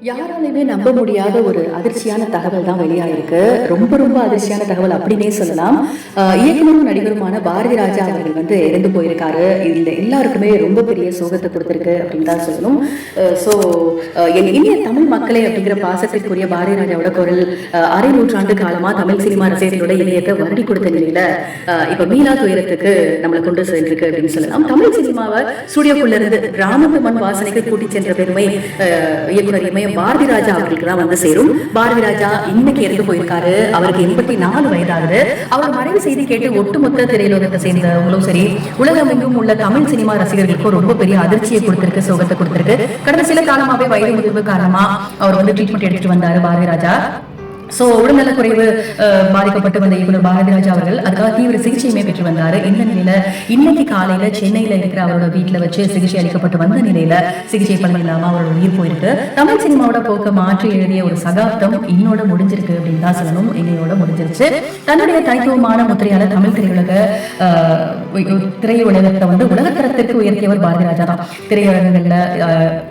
யாராலையுமே நம்ப முடியாத ஒரு அதிர்ச்சியான தகவல் தான் வெளியாயிருக்கு. ரொம்ப ரொம்ப அதிர்ச்சியான தகவல் அப்படின்னே சொல்லலாம். இயக்குனரும் நடிகருமான பாரதி ராஜா அவர்கள் இறந்து போயிருக்காரு. இதுல எல்லாருக்குமே ரொம்ப பெரிய சோகத்தை கொடுத்திருக்கு அப்படின்னு தான் சொல்லணும். ஸோ என் இனிய தமிழ் மக்களே அப்படிங்கிற பாசத்திற்குரிய பாரதி ராஜாவோட குரல் அரை நூற்றாண்டு காலமா தமிழ் சினிமா ரசிகர்களோட இணையத்தை வருடி கொடுத்த நிலையில இப்ப மீளா துயரத்துக்கு நம்மளை கொண்டு சென்றிருக்கு அப்படின்னு சொல்லலாம். தமிழ் சினிமாவை ஸ்டுடியோக்குள்ள இருந்து கிராமத்து மண் வாசனைக்கு கூட்டி சென்ற பெருமை இயக்குனர் பாரதி ராஜா அவர்களுக்கு தான் சேரும். பாரதி ராஜா இன்னைக்கு இறந்து போயிருக்காரு. அவருக்கு 84 வயதாகுது. அவர் மறைவு செய்தி கேட்டு ஒட்டுமொத்த திரையுலகத்தை சேர்ந்தவங்களும் சரி, உலகமெங்கும் உள்ள தமிழ் சினிமா ரசிகர்களுக்கும் ரொம்ப பெரிய அதிர்ச்சியை கொடுத்திருக்கு, சோகத்தை கொடுத்திருக்கு. கடந்த சில காலமாவே வயது முதிர்வு காரணமா அவர் ட்ரீட்மெண்ட் எடுத்துட்டு வந்தாரு பாரதி ராஜா. சோ உடல்நல குறைவு பாதிக்கப்பட்டு வந்த இயக்குனர் பாரதி ராஜா அவர்கள் அதுக்காக தீவிர சிகிச்சையுமே பெற்று வந்தாரு. இந்த நிலையில இன்னைக்கு காலையில சென்னையில இருக்கிற அவரோட வீட்டுல வச்சு சிகிச்சை அளிக்கப்பட்டு வந்த நிலையில சிகிச்சை பலன் இல்லாம அவரோட உயிர் போயிருக்கு. தமிழ் சினிமாவோட போக்க மாற்றி எழுதிய ஒரு சகாப்தம் இன்னோட முடிஞ்சிருக்கு அப்படின்னு தான் சொல்லணும். இன்னையோட முடிஞ்சிருச்சு. தன்னுடைய தனித்துவமான முத்திரையால தமிழ் திரையுலகத்தை உலகத்தரத்திற்கு உயர்த்தியவர் பாரதி ராஜா தான். திரையுலகங்கள்ல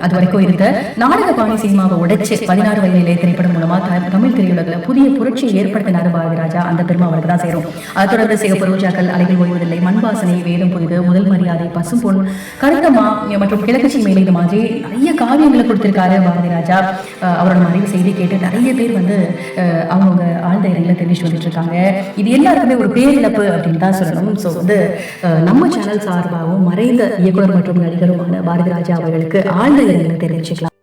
அது வரைக்கும் இருந்த நாடக பாணி சினிமாவை உடைச்சு 16 வயதிலே திரைப்படம் மூலமா தமிழ் திரையுலக புதிய புரட்சியை ஏற்படுத்தினார் பாரதி ராஜா. அந்த பெருமை அவருக்கு தான் சேரும். அதை தொடர்ந்து சிகப்பு ரோஜாக்கள், அலைகள் ஓய்வதில்லை, மண்வாசனை, வேதம் புரிது, முதல் மரியாதை, பசும்பொன், கருத்தம்மா மற்றும் கிழக்கு மேலே இது மாதிரி நிறைய காவியங்களை கொடுத்திருக்காரு பாரதி ராஜா. அவரோட மறைவு செய்தி கேட்டு நிறைய பேர் அவங்க ஆழ்ந்த இரங்கலை தெரிவிச்சு வந்துட்டு இருக்காங்க. இது எல்லாருக்குமே ஒரு பேரிழப்பு அப்படின்னு தான் சொல்லணும். ஸோ நம்ம சேனல் சார்பாகவும் மறைந்த இயக்குனர் மற்றும் நடிகருமான பாரதி ராஜா அவர்களுக்கு ஆழ்ந்த இரங்கலை தெரிவிச்சுக்கலாம்.